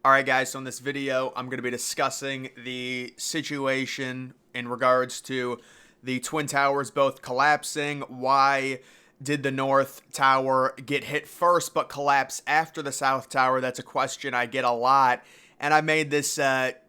Alright guys, so in this video, I'm going to be discussing the situation in regards to the Twin Towers both collapsing. Why did the North Tower get hit first but collapse after the South Tower? That's a question I get a lot. And I made this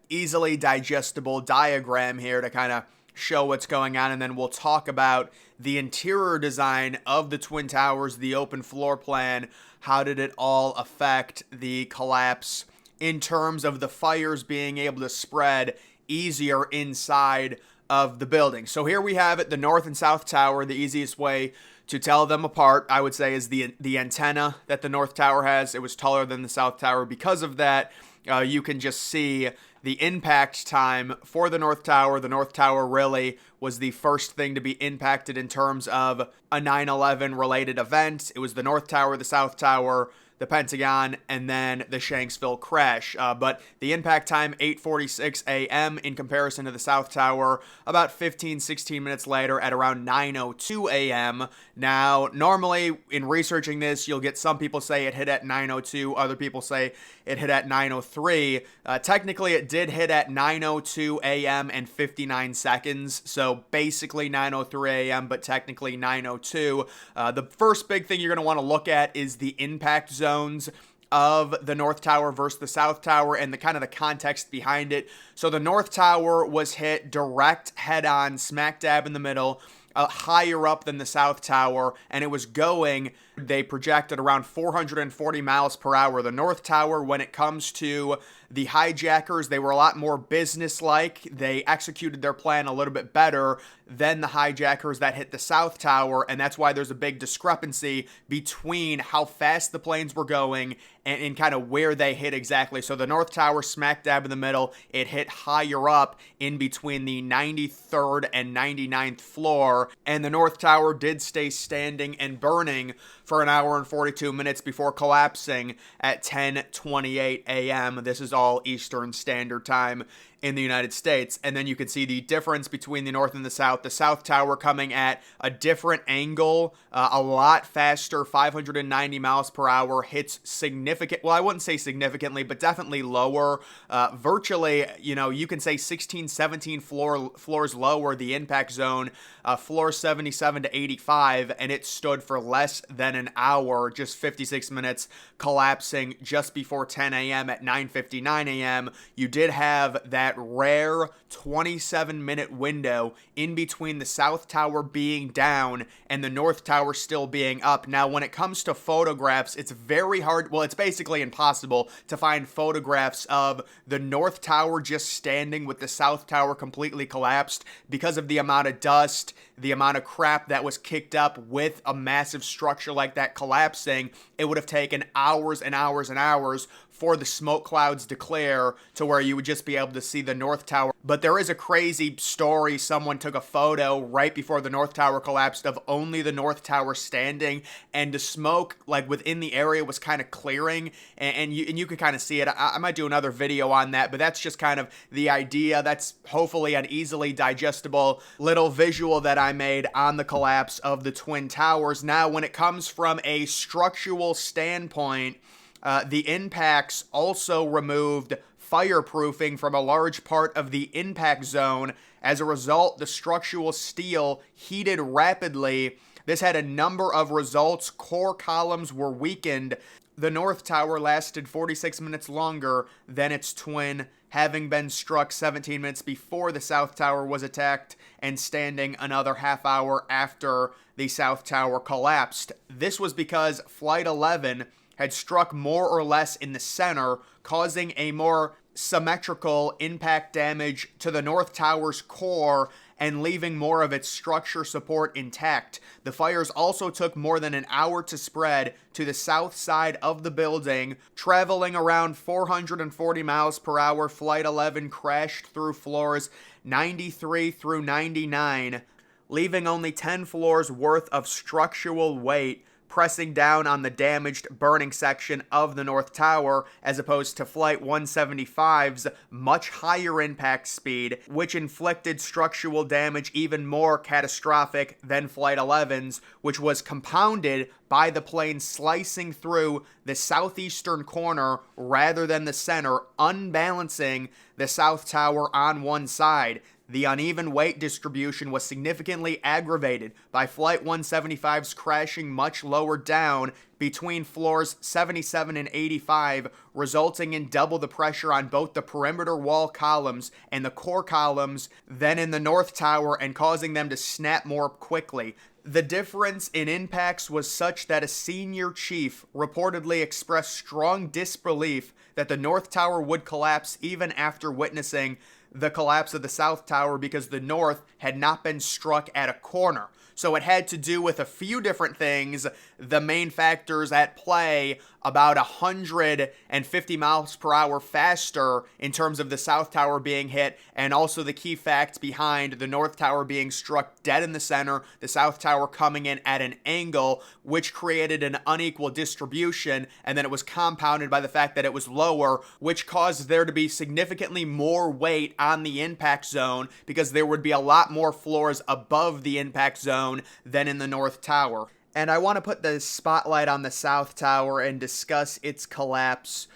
easily digestible diagram here to kind of show what's going on, and then we'll talk about the interior design of the Twin Towers, the open floor plan. How did it all affect the collapse in terms of the fires being able to spread easier inside of the building? So here we have it, the North and South Tower. The easiest way to tell them apart, I would say, is the antenna that the North Tower has. It was taller than the South Tower. Because of that, you can just see the impact time for the North Tower. The North Tower really was the first thing to be impacted in terms of a 9/11 related event. It was the North Tower, the South Tower, the Pentagon, and then the Shanksville crash. But the impact time, 8:46 a.m. in comparison to the South Tower, about 16 minutes later at around 9:02 a.m. Now, normally in researching this, you'll get some people say it hit at 9:02, other people say it hit at 9:03. Technically, it did hit at 9:02 a.m. and 59 seconds, so basically 9:03 a.m., but technically 9:02. The first big thing you're going to want to look at is the impact zones of the North Tower versus the South Tower and the kind of the context behind it. So the North Tower was hit direct head-on, smack dab in the middle, higher up than the South Tower, and it was going, they projected, around 440 miles per hour. The North Tower, when it comes to the hijackers, they were a lot more business-like. They executed their plan a little bit better than the hijackers that hit the South Tower, and that's why there's a big discrepancy between how fast the planes were going and kind of where they hit exactly. So the North Tower, smack dab in the middle, it hit higher up in between the 93rd and 99th floor, and the North Tower did stay standing and burning for an hour and 42 minutes before collapsing at 10:28 a.m. This is all Eastern Standard Time in the United States. And then you can see the difference between the North and the South. The South Tower coming at a different angle, a lot faster, 590 miles per hour, hits significant, well, I wouldn't say significantly, but definitely lower. Virtually, you can say 16, 17 floors lower, the impact zone, floor 77 to 85, and it stood for less than an hour, just 56 minutes, collapsing just before 10 a.m. at 9:59 a.m. You did have that rare 27-minute window in between the South Tower being down and the North Tower still being up. Now, when it comes to photographs, it's very hard, well, it's basically impossible to find photographs of the North Tower just standing with the South Tower completely collapsed because of the amount of dust, the amount of crap that was kicked up with a massive structure like that collapsing. It would have taken hours and hours and hours for the smoke clouds to clear to where you would just be able to see the North Tower. But there is a crazy story. Someone took a photo right before the North Tower collapsed of only the North Tower standing, and the smoke like within the area was kind of clearing, and you could kind of see it. I might do another video on that, but that's just kind of the idea. That's hopefully an easily digestible little visual that I made on the collapse of the Twin Towers. Now, when it comes from a structural standpoint, the impacts also removed fireproofing from a large part of the impact zone. As a result, the structural steel heated rapidly. This had a number of results. Core columns were weakened. The North Tower lasted 46 minutes longer than its twin, having been struck 17 minutes before the South Tower was attacked and standing another half hour after the South Tower collapsed. This was because Flight 11 had struck more or less in the center, causing a more symmetrical impact damage to the North Tower's core and leaving more of its structure support intact. The fires also took more than an hour to spread to the south side of the building. Traveling around 440 miles per hour, Flight 11 crashed through floors 93 through 99, leaving only 10 floors worth of structural weight pressing down on the damaged, burning section of the North Tower, as opposed to Flight 175's much higher impact speed, which inflicted structural damage even more catastrophic than Flight 11's, which was compounded by the plane slicing through the southeastern corner rather than the center, unbalancing the South Tower on one side. The uneven weight distribution was significantly aggravated by Flight 175's crashing much lower down between floors 77 and 85, resulting in double the pressure on both the perimeter wall columns and the core columns than in the North Tower, and causing them to snap more quickly. The difference in impacts was such that a senior chief reportedly expressed strong disbelief that the North Tower would collapse even after witnessing the collapse of the South Tower, because the North had not been struck at a corner. So it had to do with a few different things. The main factors at play: about 150 miles per hour faster in terms of the South Tower being hit, and also the key fact behind the North Tower being struck dead in the center, the South Tower coming in at an angle, which created an unequal distribution, and then it was compounded by the fact that it was lower, which caused there to be significantly more weight on the impact zone, because there would be a lot more floors above the impact zone than in the North Tower. And I want to put the spotlight on the South Tower and discuss its collapse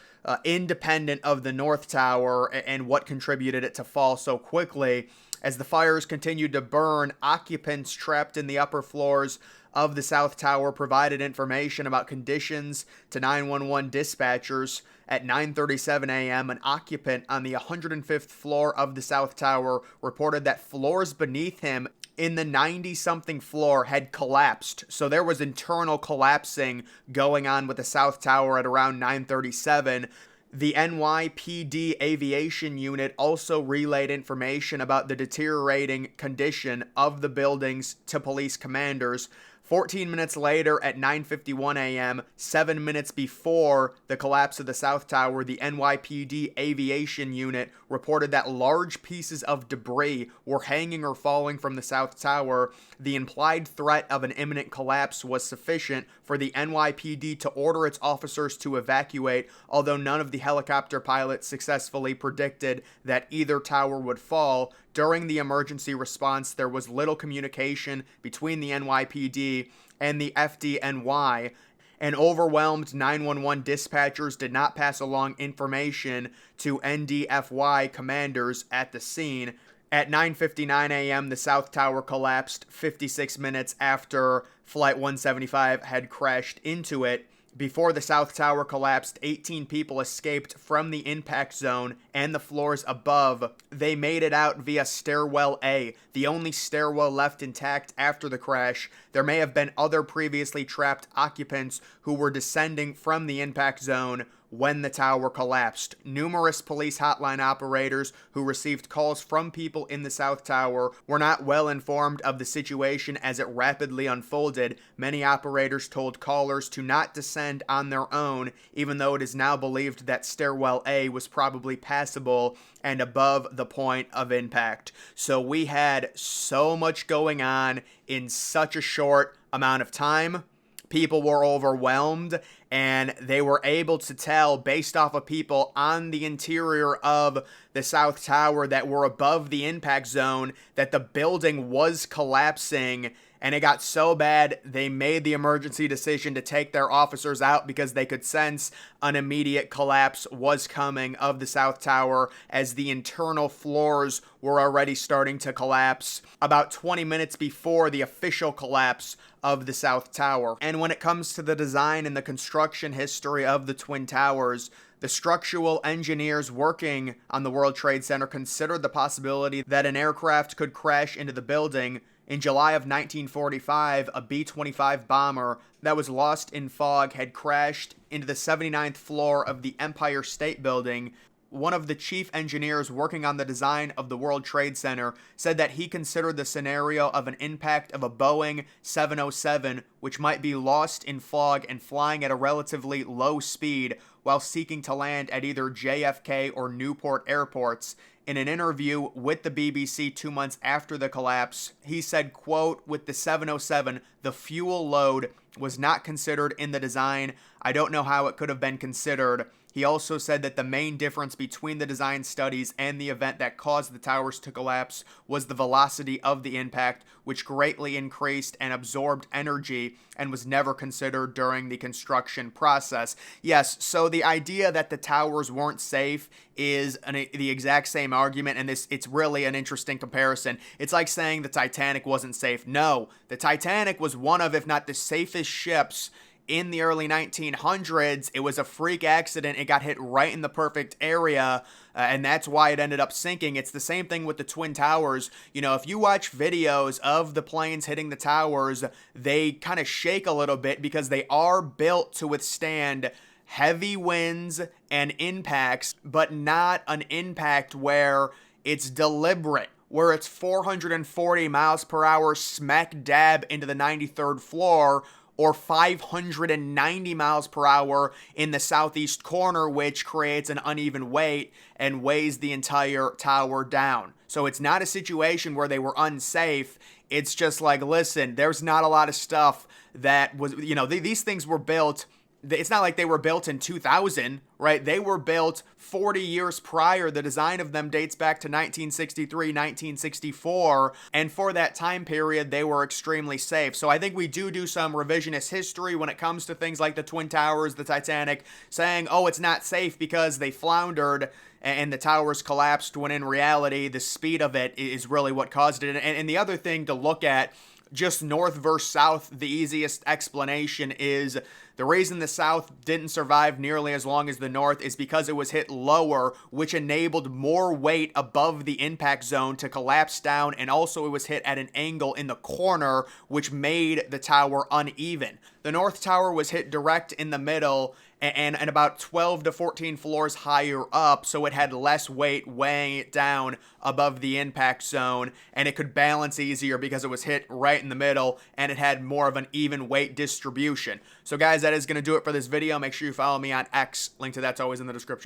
independent of the North Tower and what contributed it to fall so quickly. As the fires continued to burn, occupants trapped in the upper floors of the South Tower provided information about conditions to 911 dispatchers. At 9:37 a.m., an occupant on the 105th floor of the South Tower reported that floors beneath him in the 90-something floor had collapsed. So there was internal collapsing going on with the South Tower at around 9:37. The NYPD Aviation Unit also relayed information about the deteriorating condition of the buildings to police commanders. 14 minutes later, at 9:51 a.m., 7 minutes before the collapse of the South Tower, the NYPD Aviation Unit reported that large pieces of debris were hanging or falling from the South Tower. The implied threat of an imminent collapse was sufficient for the NYPD to order its officers to evacuate, although none of the helicopter pilots successfully predicted that either tower would fall. During the emergency response, there was little communication between the NYPD and the FDNY, and overwhelmed 911 dispatchers did not pass along information to NDFY commanders at the scene. At 9:59 a.m., the South Tower collapsed 56 minutes after Flight 175 had crashed into it. Before the South Tower collapsed, 18 people escaped from the impact zone and the floors above. They made it out via Stairwell A, the only stairwell left intact after the crash. There may have been other previously trapped occupants who were descending from the impact zone when the tower collapsed. Numerous police hotline operators who received calls from people in the South Tower were not well informed of the situation as it rapidly unfolded. Many operators told callers to not descend on their own, even though it is now believed that Stairwell A was probably passable and above the point of impact. So we had so much going on in such a short amount of time. People were overwhelmed, and they were able to tell based off of people on the interior of the South Tower that were above the impact zone that the building was collapsing. And it got so bad, they made the emergency decision to take their officers out because they could sense an immediate collapse was coming of the South Tower, as the internal floors were already starting to collapse about 20 minutes before the official collapse of the South Tower. And when it comes to the design and the construction history of the Twin Towers, the structural engineers working on the World Trade Center considered the possibility that an aircraft could crash into the building. In July of 1945, a B-25 bomber that was lost in fog had crashed into the 79th floor of the Empire State Building. One of the chief engineers working on the design of the World Trade Center said that he considered the scenario of an impact of a Boeing 707, which might be lost in fog and flying at a relatively low speed while seeking to land at either JFK or Newport airports. In an interview with the BBC 2 months after the collapse, he said, quote, "With the 707, the fuel load was not considered in the design. I don't know how it could have been considered. He also said that the main difference between the design studies and the event that caused the towers to collapse was the velocity of the impact, which greatly increased and absorbed energy and was never considered during the construction process. Yes, so the idea that the towers weren't safe is the exact same argument, and it's really an interesting comparison. It's like saying the Titanic wasn't safe. No, the Titanic was one of, if not the safest ships in the early 1900s. It was a freak accident. It got hit right in the perfect area, and that's why it ended up sinking. It's the same thing with the Twin Towers. You know, if you watch videos of the planes hitting the towers, they kind of shake a little bit because they are built to withstand heavy winds and impacts, but not an impact where it's deliberate, where it's 440 miles per hour smack dab into the 93rd floor, or 590 miles per hour in the southeast corner, which creates an uneven weight and weighs the entire tower down. So it's not a situation where they were unsafe. It's just like, listen, there's not a lot of stuff that was, you know, these things were built. It's not like they were built in 2000, right? They were built 40 years prior. The design of them dates back to 1963, 1964. And for that time period, they were extremely safe. So I think we do some revisionist history when it comes to things like the Twin Towers, the Titanic, saying, oh, it's not safe because they floundered and the towers collapsed, when in reality, the speed of it is really what caused it. And the other thing to look at, just north versus south, the easiest explanation is the reason the south didn't survive nearly as long as the north is because it was hit lower, which enabled more weight above the impact zone to collapse down, and also it was hit at an angle in the corner, which made the tower uneven. The North Tower was hit direct in the middle and about 12 to 14 floors higher up, so it had less weight weighing it down above the impact zone, and it could balance easier because it was hit right in the middle, and it had more of an even weight distribution. So guys, that is going to do it for this video. Make sure you follow me on X. Link to that's always in the description.